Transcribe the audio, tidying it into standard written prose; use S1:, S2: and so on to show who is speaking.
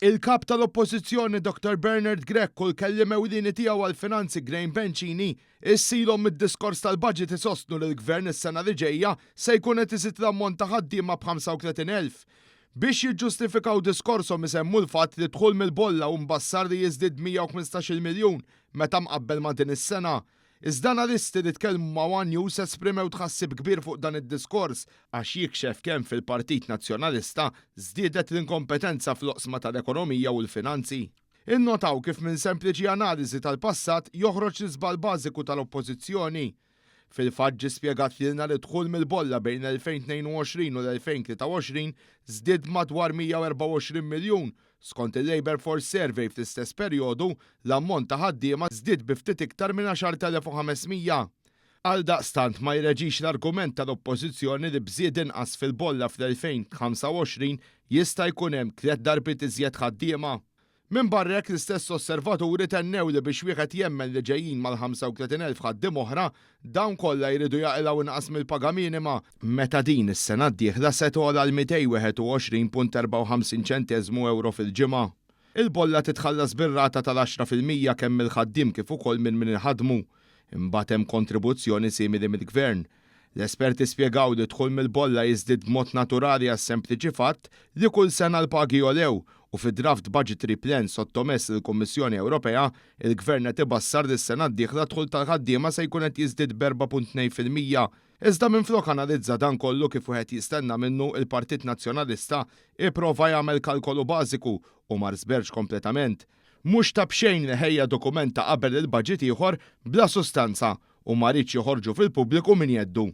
S1: Il-kap tal-oppożizzjoni Dr. Bernard Greco u l-kellim ewlieni tiegħu għall-finanzi Graeme Bencini issilhom mid-diskors tal-budget isostnu li l-gvern is-sena li ġejja se jkun qed iżid l-ammont ta' ħaddiema b'35,000. Biex jiġġustifikaw diskorshom isemmu l-fatt li dħul mill-bolla u mbassar li jiżdied 115 miljun meta mqabbel ma' din is-sena. Iżda analisti li tkellmu ma' One News esprimew tħassib kbir fuq dan id-diskors għax jikxef kemm fil-Partit Nazzjonalista żdiedet l-inkompetenza fl-oqsma tal-ekonomija u l-finanzi. Innotaw kif minn sempliċi analiżi tal-passat joħroġ l-iżbal bażiku tal-oppożizzjoni. Fil-fatt ġie spjegat lilna li dħul mill-bolla bejn l-2022 u l-2023 żdied madwar 124 miljun. Skont il-Labour Force Survey fl-istess perjodu, l-ammont ta' ħaddiema żdied bi ftit iktar minn 10,500. Għaldaqstant ma jreġix l-argument tal-oppożizzjoni li bżied inqas fil-bolla fl-2025 jista' jkun hemm 3 darbiet iżjed ħaddiema. Minn barrek l-istess osservaturi tennew li biex wieħed jemmen li ġejjin mal-35,000 ħaddiem oħra dawn kollha jridu jaqilgħu inqas mill-paga minima meta din is-sena d-dieħla se togħla l 221.54 ċenteżmu euro fil-ġimgħa. Il-bolla titħallas bir-rata tal-10% kemm il-ħaddiem kif ukoll minn inħadmu. Imbagħad hemm kontribuzzjoni simili mill-gvern. L-esperti spjegaw li dħul mill-bolla jiżdied b'mod naturali għas-sempliċi fatt li kull sena l-pagi jolew u fid-draft budgetary plan sottomess lill-Kummissjoni Ewropea, il-Gvern qed ibassar li s-sena d-dieħla dħul tal-ħaddiema se jkun qed jiżdied b'4.2%. Iżda minflok analizza dan kollu kif wieħed jistenna minnu il-Partit Nazzjonalista ipprova jagħmel kalkolu bażiku u ma rsberx kompletament. Mhux ta' bxejn li ħejja dokumenta qabel il-budget ieħor bla sustanza u ma rridx joħorġu fil-pubbliku min jeddu.